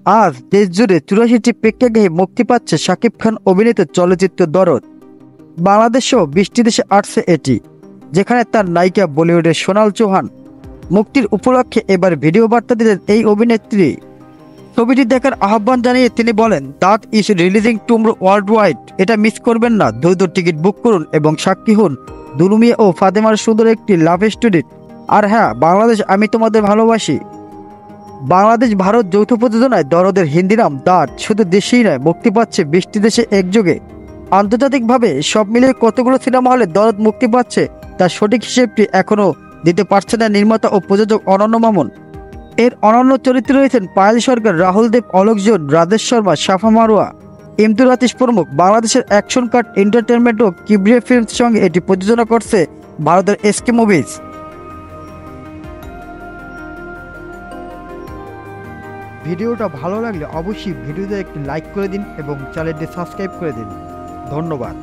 আজ দেশ জুড়ে 84টি প্রেক্ষাগৃহে মুক্তি পাচ্ছে শাকিব খান অভিনীত চলচ্চিত্র দরদ। বাংলাদেশ সহ 20টি দেশে আসছে এটি, যেখানে তার নায়িকা বলিউডের সোনাল চৌহান। মুক্তির উপলক্ষে এবার ভিডিও বার্তা দিলেন এই অভিনেত্রী। ছবিটি দেখার আহ্বান জানিয়ে তিনি বলেন, that is releasing tomorrow world wide. এটা মিস করবেন না, দ্রুত টিকিট বুক করুন এবং সাক্ষী হন দুলু মিয়া ও ফাতেমার সুন্দর একটি লাভ স্টোরির। আর হ্যাঁ, বাংলাদেশ আমি তোমাদের ভালোবাসি। বাংলাদেশ ভারত যৌথ প্রযোজনায় দরদের হিন্দি নাম দাঁত শুধু দেশেই নয়, মুক্তি পাচ্ছে 20টি দেশে একযোগে। আন্তর্জাতিকভাবে সব মিলিয়ে কতগুলো সিনেমা হলে দরদ মুক্তি পাচ্ছে তার সঠিক হিসেবটি এখনও দিতে পারছে না নির্মাতা ও প্রযোজক অনন্য মামুন। এর অনন্য চরিত্রে রয়েছেন পায়েল সরকার, রাহুল দেব, অলোক জোন, রাজেশ শর্মা, সাফা মারোয়া, ইমতুর আতিশ প্রমুখ। বাংলাদেশের অ্যাকশন কাট এন্টারটেনমেন্ট ও কিবরিয়া ফিল্মস সঙ্গে এটি প্রযোজনা করছে ভারতের এসকে মুভিজ। ভিডিওটা ভালো লাগলে অবশ্যই ভিডিওতে একটি লাইক করে দিন এবং চ্যানেলটি সাবস্ক্রাইব করে দিন। ধন্যবাদ।